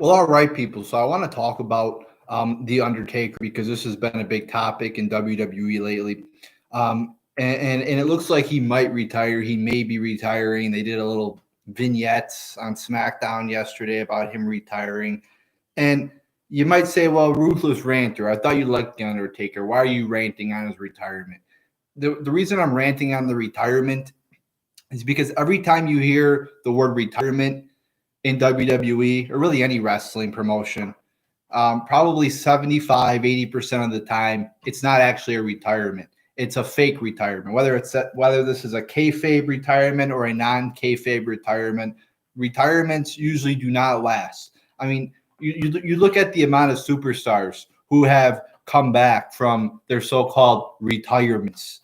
Well, all right, people. So I want to talk about the Undertaker because this has been a big topic in WWE lately. And it looks like he might retire. He may be retiring. They did a little vignettes on SmackDown yesterday about him retiring. And you might say, well, ruthless ranter, I thought you liked the Undertaker. Why are you ranting on his retirement? The reason I'm ranting on the retirement is because every time you hear the word retirement in WWE or really any wrestling promotion, probably 75, 80% of the time, it's not actually a retirement. It's a fake retirement. Whether this is a kayfabe retirement or a non-kayfabe retirement, retirements usually do not last. I mean, you look at the amount of superstars who have come back from their so-called retirements.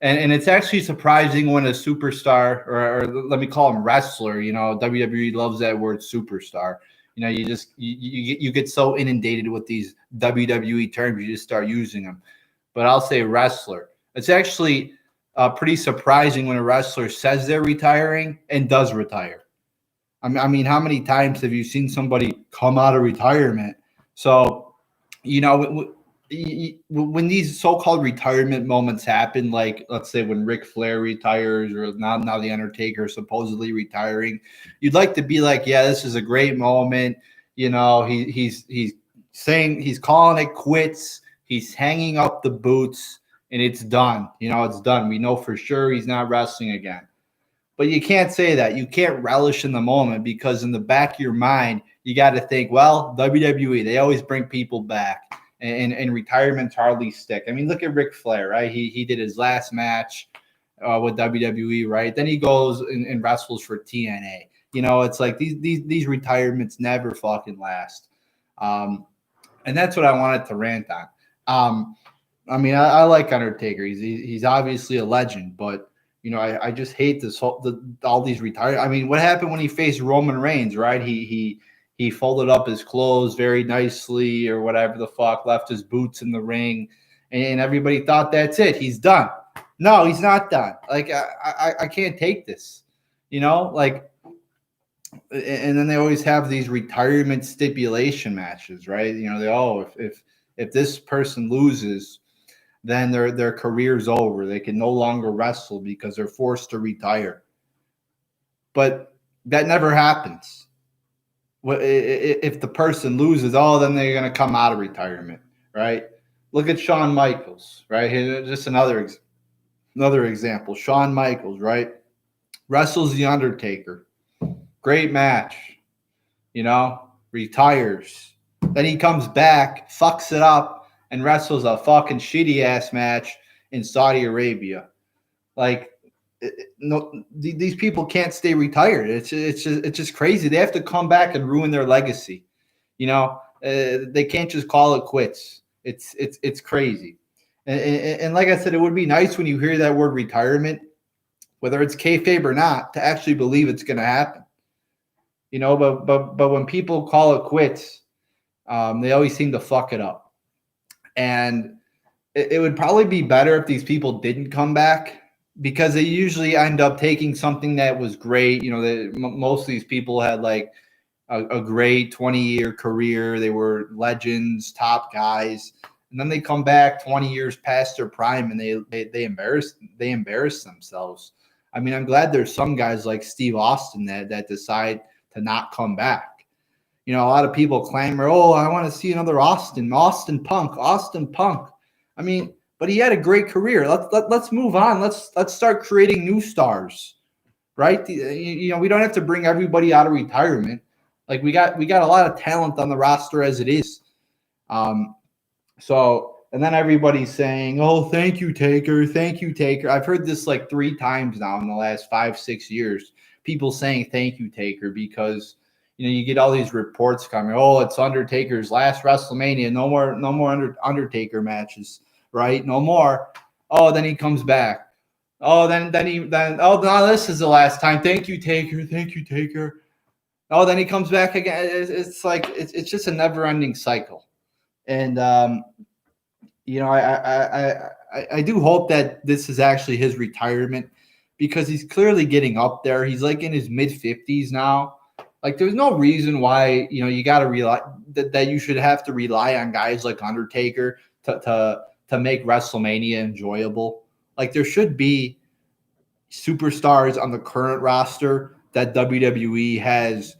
And it's actually surprising when a superstar, or let me call him wrestler, WWE loves that word superstar. You get so inundated with these WWE terms, you just start using them. But I'll say wrestler. It's actually pretty surprising when a wrestler says they're retiring and does retire. I mean, how many times have you seen somebody come out of retirement? So, when these so-called retirement moments happen, like let's say when Ric Flair retires, or now the Undertaker supposedly retiring, you'd like to be like, yeah, this is a great moment. He's saying, he's calling it quits. He's hanging up the boots, and it's done. It's done. We know for sure he's not wrestling again. But you can't say that. You can't relish in the moment because in the back of your mind, you got to think, well, WWE, they always bring people back. And retirements hardly stick. I mean, look at Ric Flair, right? He did his last match with WWE, right? Then he goes and wrestles for TNA. It's like these retirements never fucking last. And that's what I wanted to rant on. I mean, I like Undertaker. He's obviously a legend, but I just hate all these retired. I mean, what happened when he faced Roman Reigns, right? He folded up his clothes very nicely or whatever the fuck, left his boots in the ring, and everybody thought that's it. He's done. No, he's not done. Like, I can't take this, like, and then they always have these retirement stipulation matches, right? If this person loses, then their career's over. They can no longer wrestle because they're forced to retire. But that never happens. If the person loses, then they're going to come out of retirement, right? Look at Shawn Michaels, right? Here, just another example. Shawn Michaels, right? Wrestles the Undertaker. Great match, retires. Then he comes back, fucks it up, and wrestles a fucking shitty ass match in Saudi Arabia. Like, no, these people can't stay retired. It's just crazy. They have to come back and ruin their legacy. They can't just call it quits. It's crazy. And like I said, it would be nice when you hear that word retirement, whether it's kayfabe or not, to actually believe it's going to happen. But when people call it quits, they always seem to fuck it up. And it would probably be better if these people didn't come back, because they usually end up taking something that was great. Most of these people had like a great 20-year career. They were legends, top guys, and then they come back 20 years past their prime and they embarrass themselves. I mean, I'm glad there's some guys like Steve Austin that decide to not come back. A lot of people clamor, oh, I want to see another Austin Punk. I mean, but he had a great career. Let's move on. Let's start creating new stars, right? We don't have to bring everybody out of retirement. Like, we got a lot of talent on the roster as it is. And then everybody's saying, oh, thank you, Taker. Thank you, Taker. I've heard this like 3 times now in the last 5-6 years. People saying thank you, Taker, because you get all these reports coming. Oh, it's Undertaker's last WrestleMania. No more Undertaker matches, right? No more. Oh, then he comes back. Oh, then no, this is the last time. Thank you, Taker. Thank you, Taker. Oh, then he comes back again. It's like it's just a never-ending cycle. And I do hope that this is actually his retirement, because he's clearly getting up there. He's like in his mid-50s now. Like, there's no reason why, you got to rely that you should have to rely on guys like Undertaker to make WrestleMania enjoyable. Like, there should be superstars on the current roster that WWE has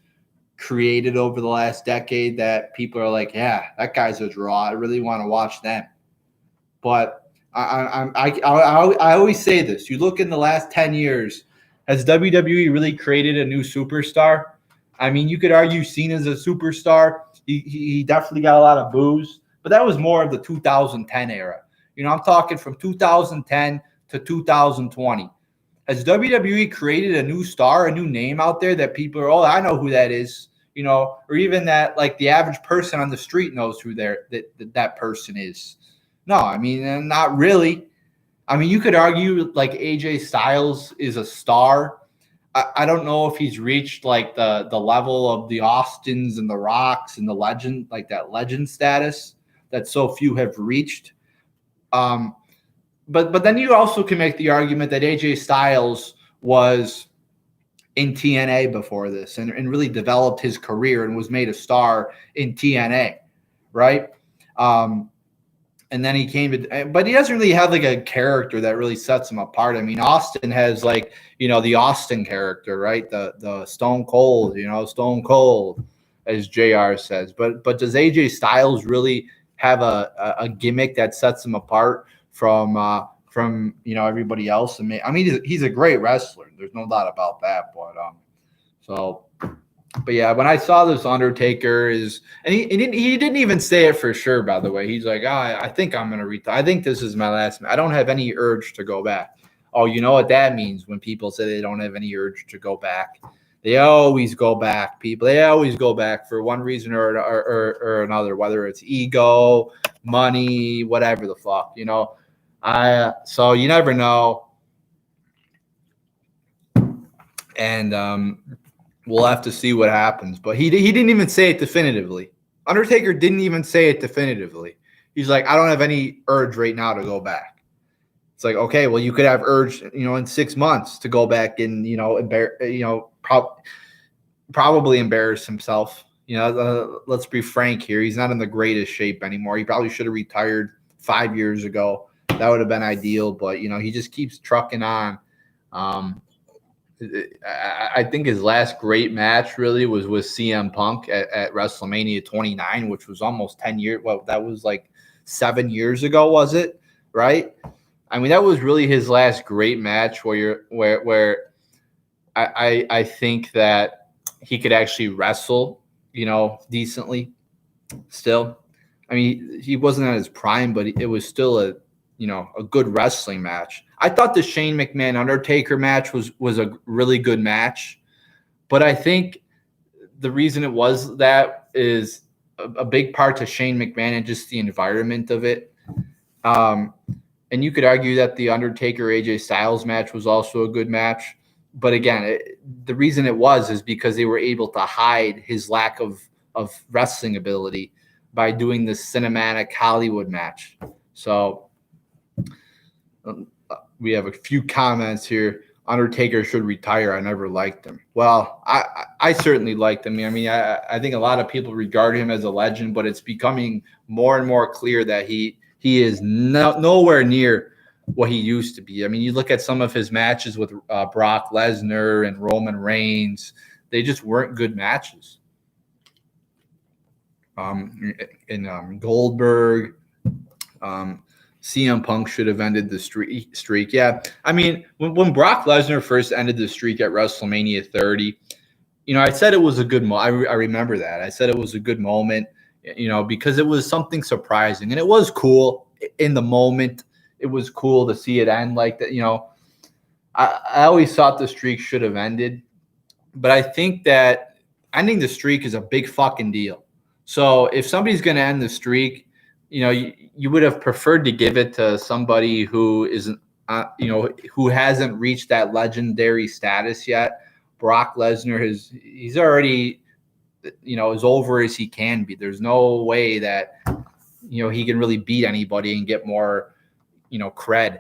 created over the last decade that people are like, yeah, that guy's a draw. I really want to watch them. But I always say this. You look in the last 10 years, has WWE really created a new superstar? I mean, you could argue Cena's a superstar. He definitely got a lot of boos, but that was more of the 2010 era. I'm talking from 2010 to 2020. Has WWE created a new star, a new name out there that people are, I know who that is, or even that like the average person on the street knows who that person is? No, I mean, not really. I mean, you could argue like AJ Styles is a star. I don't know if he's reached like the level of the Austins and the Rocks and the legend, like that legend status that so few have reached. But then you also can make the argument that AJ Styles was in TNA before this and really developed his career and was made a star in TNA, right? And then he came to, but he doesn't really have like a character that really sets him apart. I mean, Austin has like, the Austin character, right? The Stone Cold, Stone Cold, as JR says. But does AJ Styles really have a gimmick that sets him apart from everybody else? And I mean, he's a great wrestler. There's no doubt about that. But yeah, when I saw this Undertaker and he didn't even say it for sure, by the way. He's like, I think I'm going to retire. I think this is my last match. I don't have any urge to go back. Oh, you know what that means when people say they don't have any urge to go back? They always go back, people. They always go back for one reason or another, whether it's ego, money, whatever the fuck, So you never know. And we'll have to see what happens. But he didn't even say it definitively. Undertaker didn't even say it definitively. He's like, I don't have any urge right now to go back. It's like, okay, well, you could have urge, in 6 months to go back and, probably embarrass himself. Let's be frank here. He's not in the greatest shape anymore. He probably should have retired 5 years ago. That would have been ideal. But, he just keeps trucking on. I think his last great match really was with CM Punk at WrestleMania 29, which was almost 10 years. Well, that was like 7 years ago, was it? Right? I mean, that was really his last great match where I think that he could actually wrestle, decently still. I mean, he wasn't at his prime, but it was still a good wrestling match. I thought the Shane McMahon Undertaker match was a really good match, but I think the reason it was that is a big part to Shane McMahon and just the environment of it. And you could argue that the Undertaker AJ Styles match was also a good match, but again, the reason it is because they were able to hide his lack of wrestling ability by doing this cinematic Hollywood match. So we have a few comments here. Undertaker should retire. I never liked him. Well, I certainly liked him. I mean, I think a lot of people regard him as a legend, but it's becoming more and more clear that he is nowhere near what he used to be. I mean, you look at some of his matches with Brock Lesnar and Roman Reigns; they just weren't good matches. Goldberg. CM Punk should have ended the streak. Yeah, I mean, when Brock Lesnar first ended the streak at WrestleMania 30, I said it was a good moment. I remember that. I said it was a good moment, because it was something surprising. And it was cool in the moment. It was cool to see it end like that. I always thought the streak should have ended. But I think that ending the streak is a big fucking deal. So if somebody's going to end the streak, you would have preferred to give it to somebody who isn't, who hasn't reached that legendary status yet. Brock Lesnar he's already, as over as he can be. There's no way that, he can really beat anybody and get more, cred,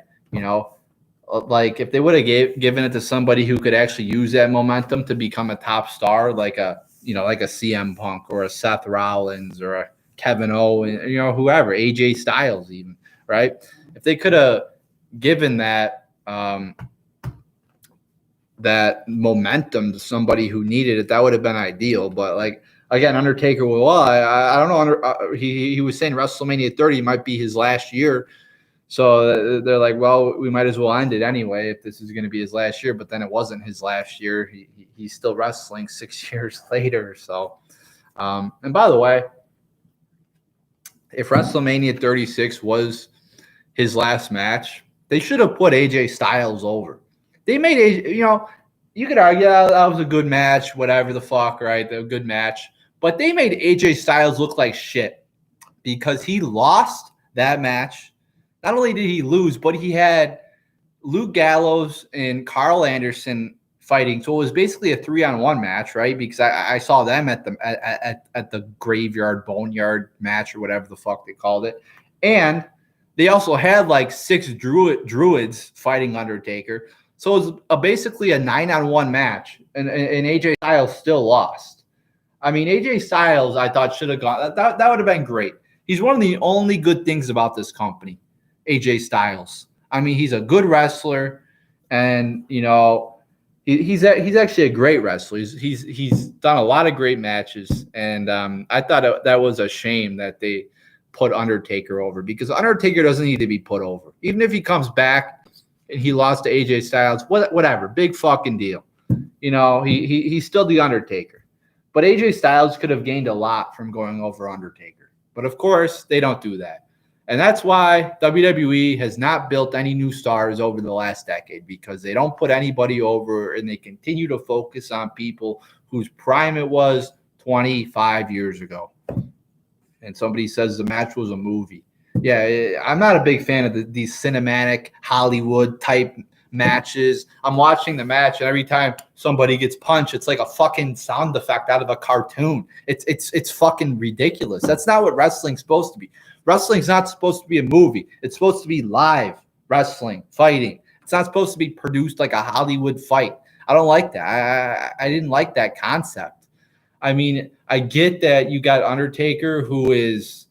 like if they would have given it to somebody who could actually use that momentum to become a top star, like a like a CM Punk or a Seth Rollins or a Kevin Owens, whoever, AJ Styles even, right? If they could have given that that momentum to somebody who needed it, that would have been ideal. But like again, Undertaker, I don't know. He was saying WrestleMania 30 might be his last year. So they're like, well, we might as well end it anyway if this is going to be his last year. But then it wasn't his last year. He's still wrestling 6 years later. So, and by the way, if WrestleMania 36 was his last match, they should have put AJ Styles over. They made AJ, you could argue that was a good match, whatever the fuck, right? A good match. But they made AJ Styles look like shit because he lost that match. Not only did he lose, but he had Luke Gallows and Carl Anderson fighting. So it was basically a 3-on-1 match, right? Because I saw them at the graveyard, boneyard match or whatever the fuck they called it. And they also had like 6 druids fighting Undertaker. So it was basically a 9-on-1 match. And AJ Styles still lost. I mean, AJ Styles, I thought should have gone. That would have been great. He's one of the only good things about this company. AJ Styles. I mean, he's a good wrestler, and he's actually a great wrestler. He's done a lot of great matches, and I thought that was a shame that they put Undertaker over because Undertaker doesn't need to be put over. Even if he comes back and he lost to AJ Styles, whatever, big fucking deal. He's still the Undertaker, but AJ Styles could have gained a lot from going over Undertaker. But of course, they don't do that. And that's why WWE has not built any new stars over the last decade because they don't put anybody over and they continue to focus on people whose prime it was 25 years ago. And somebody says the match was a movie. Yeah, I'm not a big fan of these cinematic Hollywood type matches. I'm watching the match and every time somebody gets punched, it's like a fucking sound effect out of a cartoon. It's fucking ridiculous. That's not what wrestling's supposed to be. Wrestling's not supposed to be a movie. It's supposed to be live wrestling, fighting. It's not supposed to be produced like a Hollywood fight. I don't like that. I didn't like that concept. I mean, I get that you got Undertaker who is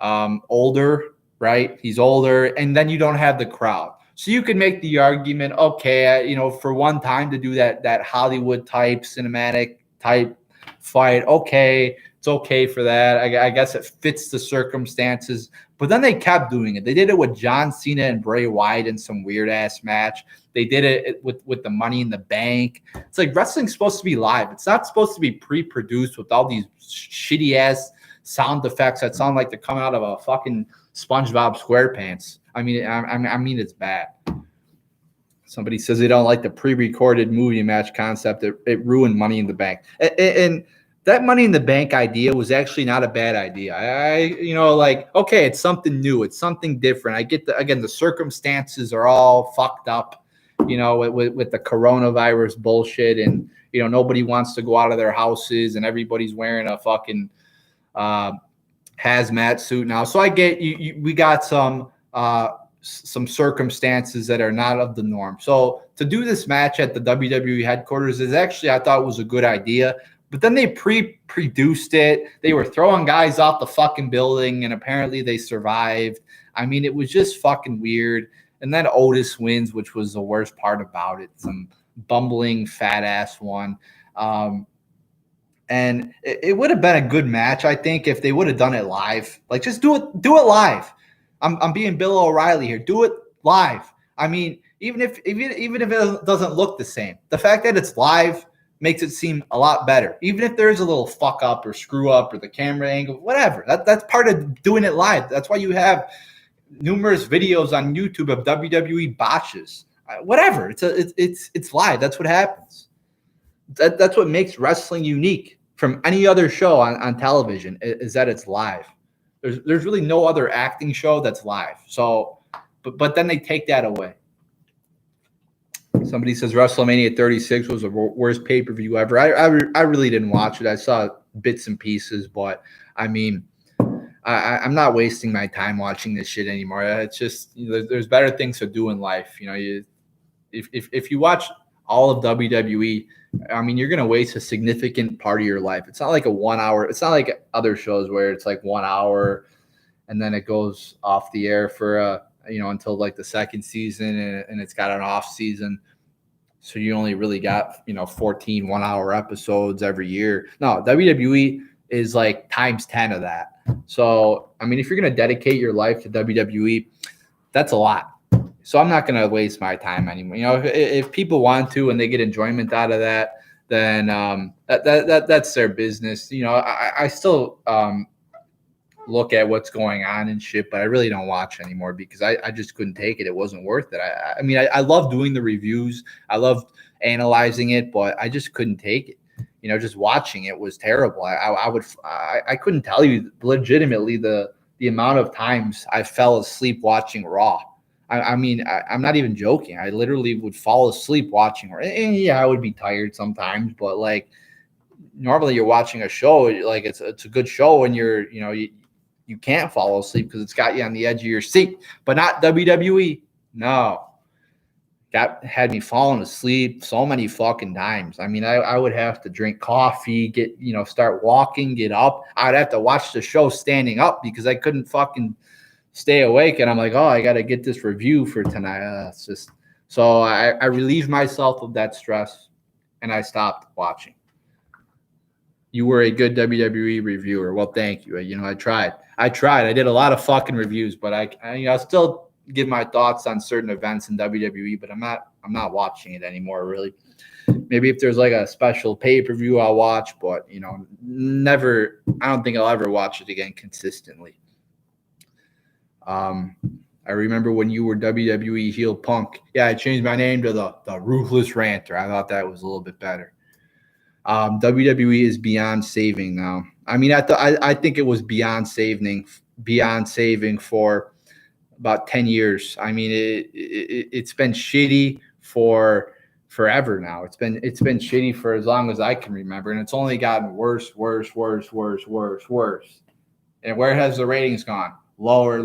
older, right? He's older, and then you don't have the crowd. So you can make the argument, okay, for one time to do that Hollywood type, cinematic type fight, okay, it's okay for that. I guess it fits the circumstances. But then they kept doing it. They did it with John Cena and Bray Wyatt in some weird-ass match. They did it with the Money in the Bank. It's like wrestling's supposed to be live. It's not supposed to be pre-produced with all these shitty-ass sound effects that sound like they're coming out of a fucking SpongeBob SquarePants. I mean, it's bad. Somebody says they don't like the pre-recorded movie match concept. It ruined Money in the Bank. And that Money in the Bank idea was actually not a bad idea. Okay, it's something new. It's something different. I get the circumstances are all fucked up, with the coronavirus bullshit and, nobody wants to go out of their houses and everybody's wearing a fucking hazmat suit now. So I get we got some circumstances that are not of the norm. So to do this match at the WWE headquarters is actually, I thought was a good idea. But then they pre-produced it. They were throwing guys off the fucking building, and apparently they survived. I mean, it was just fucking weird. And then Otis wins, which was the worst part about it. Some bumbling fat ass one. And it would have been a good match, I think, if they would have done it live. Like, just do it live. I'm being Bill O'Reilly here. Do it live. I mean, even if it doesn't look the same, the fact that it's live makes it seem a lot better. Even if there's a little fuck up or screw up or the camera angle, whatever. That's part of doing it live. That's why you have numerous videos on YouTube of WWE botches. Whatever. It's live. That's what happens. That's what makes wrestling unique from any other show on television is that it's live. There's really no other acting show that's live. So, but then they take that away. Somebody says WrestleMania 36 was the worst pay-per-view ever. I really didn't watch it. I saw bits and pieces, but I mean, I'm not wasting my time watching this shit anymore. It's just there's better things to do in life. If you watch all of WWE, I mean, you're going to waste a significant part of your life. It's not like a 1 hour. It's not like other shows where it's like 1 hour and then it goes off the air for until like the second season, and it's got an off season. So you only really got 14 1 hour episodes every year. No, WWE is like times 10 of that. So I mean, if you're going to dedicate your life to WWE, that's a lot. So I'm not going to waste my time anymore. If people want to and they get enjoyment out of that, then that's their business. I still look at what's going on and shit, but I really don't watch anymore because I just couldn't take it. It wasn't worth it. I mean, I love doing the reviews. I loved analyzing it, but I just couldn't take it. Just watching it was terrible. I couldn't tell you legitimately the amount of times I fell asleep watching Raw. I mean, I'm not even joking. I literally would fall asleep watching Raw. And yeah, I would be tired sometimes, but like normally you're watching a show, like it's a good show and you can't fall asleep because it's got you on the edge of your seat, but not WWE. No, had me falling asleep so many fucking times. I mean, I would have to drink coffee, start walking, get up. I'd have to watch the show standing up because I couldn't fucking stay awake. And I'm like, oh, I got to get this review for tonight. It's just so I relieved myself of that stress and I stopped watching. You were a good WWE reviewer. Well, thank you. I tried. I did a lot of fucking reviews, but I still give my thoughts on certain events in WWE, but I'm not watching it anymore, really. Maybe if there's like a special pay-per-view I'll watch, but never. I don't think I'll ever watch it again consistently. I remember when you were WWE heel Punk. Yeah, I changed my name to the Ruthless Ranter. I thought that was a little bit better. WWE is beyond saving now. I mean, I think it was beyond saving for about 10 years. I mean, it's been shitty for forever now. It's been shitty for as long as I can remember, and it's only gotten worse. And where has the ratings gone? Lower.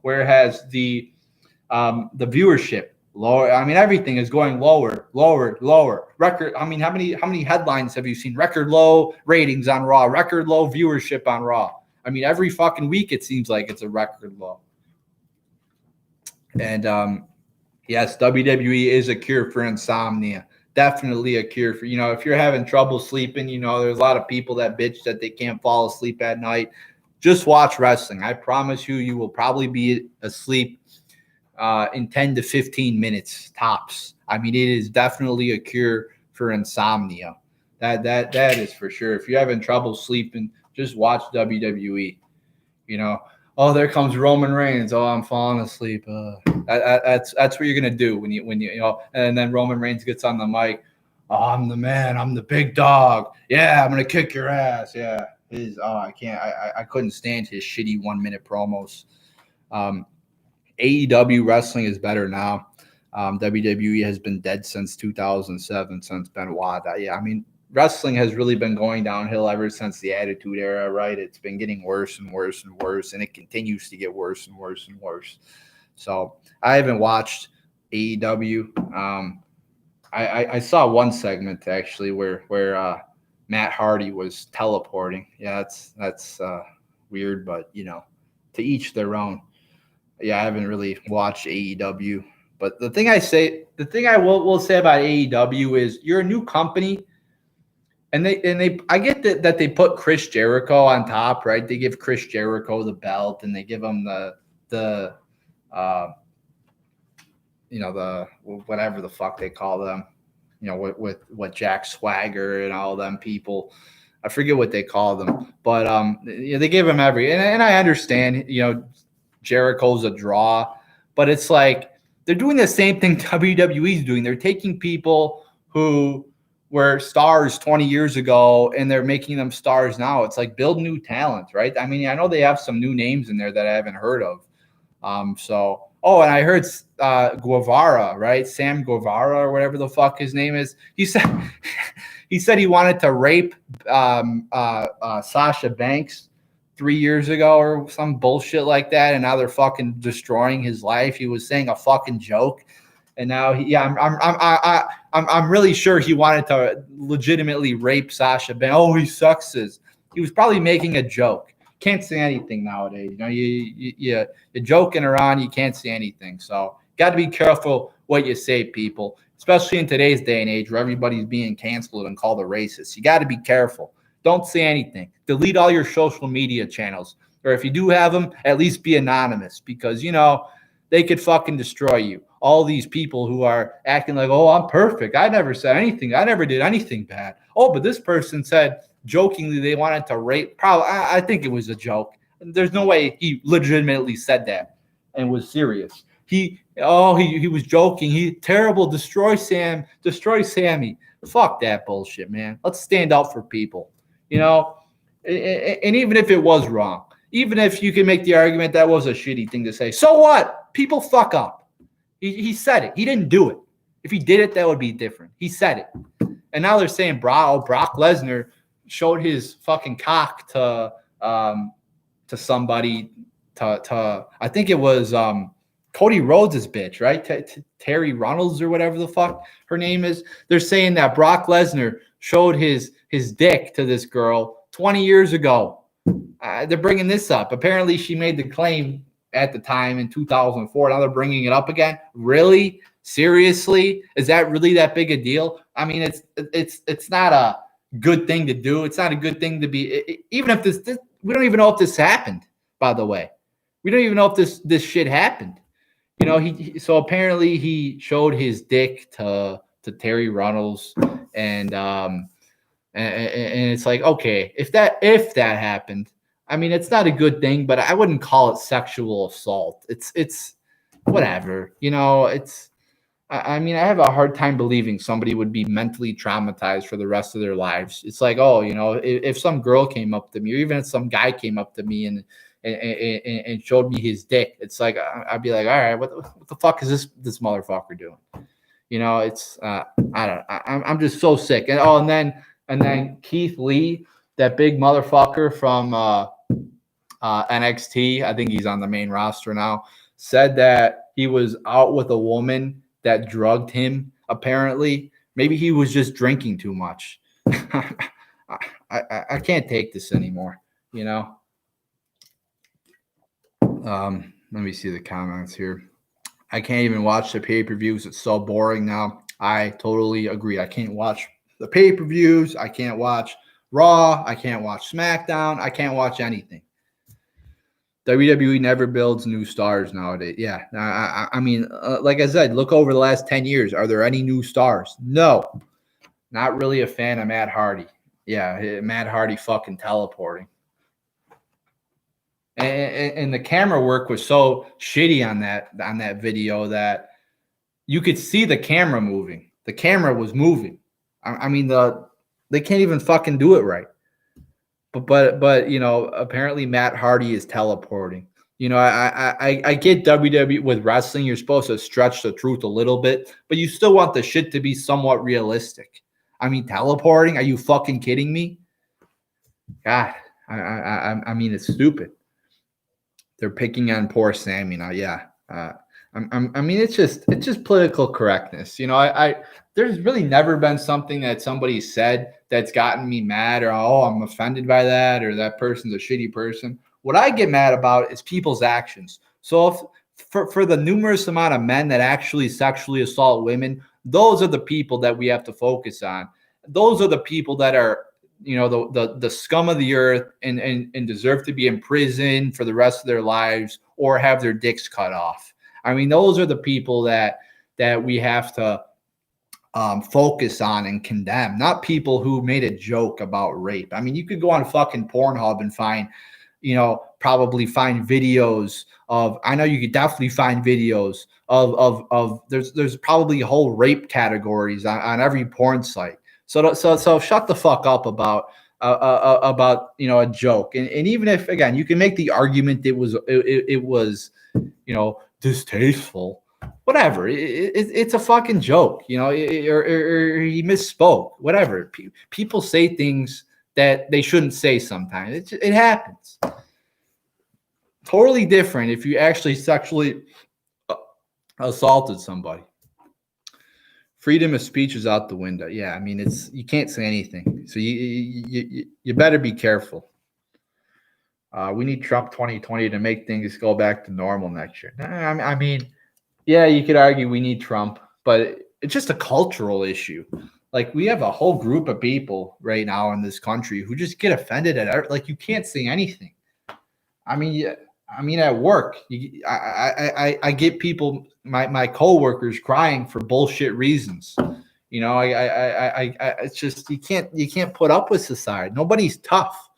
Where has the viewership? Lower. I mean, everything is going lower. Record. I mean, how many headlines have you seen? Record low ratings on Raw. Record low viewership on Raw. I mean, every fucking week it seems like it's a record low. And yes, WWE is a cure for insomnia. Definitely a cure for if you're having trouble sleeping. There's a lot of people that bitch that they can't fall asleep at night. Just watch wrestling. I promise you will probably be asleep in 10 to 15 minutes tops. I mean, it is definitely a cure for insomnia. That is for sure. If you're having trouble sleeping, just watch WWE. Oh, there comes Roman Reigns. Oh, I'm falling asleep. That's what you're gonna do when you and then Roman Reigns gets on the mic. Oh, I'm the man. I'm the big dog. Yeah, I'm gonna kick your ass. Yeah, I can't. I couldn't stand his shitty 1 minute promos. AEW wrestling is better now. WWE has been dead since 2007, since Benoit. Yeah, I mean, wrestling has really been going downhill ever since the Attitude Era, right? It's been getting worse and worse and worse, and it continues to get worse and worse and worse. So I haven't watched AEW. I saw one segment actually where Matt Hardy was teleporting. Yeah, that's weird, but to each their own. Yeah, I haven't really watched AEW, but the thing I will say about AEW is you're a new company, and I get that they put Chris Jericho on top, right? They give Chris Jericho the belt, and they give him the whatever the fuck they call them, with what Jack Swagger and all them people. I forget what they call them, but they give him and I understand, Jericho's a draw, but it's like they're doing the same thing WWE is doing. They're taking people who were stars 20 years ago and they're making them stars now. It's like build new talent, right? I mean, I know they have some new names in there that I haven't heard of. And I heard Guevara, right? Sam Guevara or whatever the fuck his name is. He said he wanted to rape Sasha Banks 3 years ago or some bullshit like that, and now they're fucking destroying his life. He was saying a fucking joke, And now, I'm really sure he wanted to legitimately rape Sasha Banks. Oh, he sucks. He was probably making a joke. Can't say anything nowadays. You know, you're joking around. You can't say anything. So got to be careful what you say, people, especially in today's day and age where everybody's being canceled and called a racist. You got to be careful. Don't say anything. Delete all your social media channels. Or if you do have them, at least be anonymous because, you know, they could fucking destroy you. All these people who are acting like, oh, I'm perfect. I never said anything. I never did anything bad. Oh, but this person said jokingly they wanted to rape. Probably, I think it was a joke. There's no way he legitimately said that and was serious. He was joking. He terrible. Destroy Sammy. Fuck that bullshit, man. Let's stand up for people. You know, and even if it was wrong, even if you can make the argument that was a shitty thing to say, so what? People fuck up. He said it. He didn't do it. If he did it, that would be different. He said it. And now they're saying Brock Lesnar showed his fucking cock to somebody to I think it was Cody Rhodes' bitch, right? Terry Runnels or whatever the fuck her name is. They're saying that Brock Lesnar showed his dick to this girl 20 years ago. They're bringing this up. Apparently, she made the claim at the time in 2004. Now they're bringing it up again. Really? Seriously? Is that really that big a deal? I mean, it's not a good thing to do. It's not a good thing to be. Even if this we don't even know if this happened. By the way, we don't even know if this shit happened. You know, so apparently he showed his dick to Terry Runnels, and it's like, okay, if that happened, I mean, it's not a good thing, but I wouldn't call it sexual assault. It's whatever, you know. I mean, I have a hard time believing somebody would be mentally traumatized for the rest of their lives. It's like, oh, you know, if some girl came up to me, or even if some guy came up to me and showed me his dick, it's like I'd be like, all right, what the fuck is this motherfucker doing? You know, it's I'm just so sick. And then Keith Lee, that big motherfucker from NXT, I think he's on the main roster now, said that he was out with a woman that drugged him. Apparently, maybe he was just drinking too much. I can't take this anymore. You know. Let me see the comments here. I can't even watch the pay-per-views. It's so boring now. I totally agree. I can't watch the pay-per-views. I can't watch Raw. I can't watch SmackDown. I can't watch anything. WWE never builds new stars nowadays. Yeah. I mean, like I said, look over the last 10 years. Are there any new stars? No. Not really a fan of Matt Hardy. Yeah, Matt Hardy fucking teleporting. And the camera work was so shitty on that video that you could see the camera moving. The camera was moving. I mean, they can't even fucking do it right. But you know, apparently Matt Hardy is teleporting. You know, I get WWE with wrestling. You're supposed to stretch the truth a little bit, but you still want the shit to be somewhat realistic. I mean, teleporting? Are you fucking kidding me? God, I mean, it's stupid. They're picking on poor Sammy now. Yeah. I mean, it's just political correctness. You know, there's really never been something that somebody said that's gotten me mad or, oh, I'm offended by that, or that person's a shitty person. What I get mad about is people's actions. So for the numerous amount of men that actually sexually assault women, those are the people that we have to focus on. Those are the people that are, you know, the scum of the earth and deserve to be in prison for the rest of their lives or have their dicks cut off. I mean, those are the people that we have to focus on and condemn, not people who made a joke about rape. I mean, you could go on fucking Pornhub and find, you know, probably find videos of, I know you could definitely find videos of there's probably whole rape categories on every porn site. So shut the fuck up about you know, a joke. And even if, again, you can make the argument it was you know, distasteful, whatever. It's a fucking joke, you know, or he misspoke, whatever. People say things that they shouldn't say sometimes. It happens. Totally different if you actually sexually assaulted somebody. Freedom of speech is out the window. Yeah, I mean, you can't say anything. So you better be careful. We need Trump 2020 to make things go back to normal next year. I mean, yeah, you could argue we need Trump, but it's just a cultural issue. Like we have a whole group of people right now in this country who just get offended at like you can't say anything. I mean, yeah, I mean at work, I get people, my coworkers crying for bullshit reasons. You know, it's just you can't put up with society. Nobody's tough.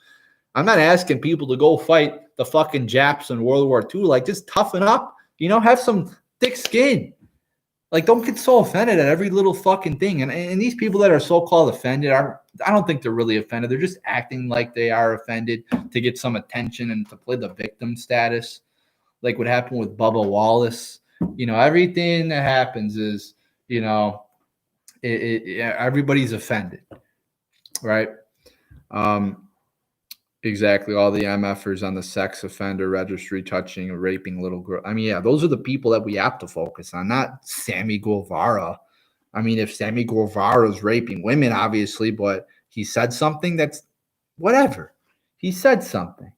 I'm not asking people to go fight the fucking Japs in World War II. Like, just toughen up. You know, have some thick skin. Like, don't get so offended at every little fucking thing. And these people that are so-called offended I don't think they're really offended. They're just acting like they are offended to get some attention and to play the victim status. Like what happened with Bubba Wallace. You know, everything that happens is, you know, everybody's offended, right? Exactly. All the MFers on the sex offender registry touching and raping little girl. I mean, yeah, those are the people that we have to focus on, not Sammy Guevara. I mean, if Sammy Guevara is raping women, obviously, but he said something that's whatever. He said something.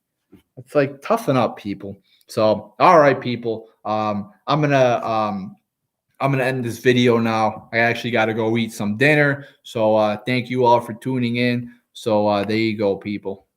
It's like toughen up, people. So, all right, people. I'm gonna end this video now. I actually got to go eat some dinner. So, thank you all for tuning in. So, there you go, people.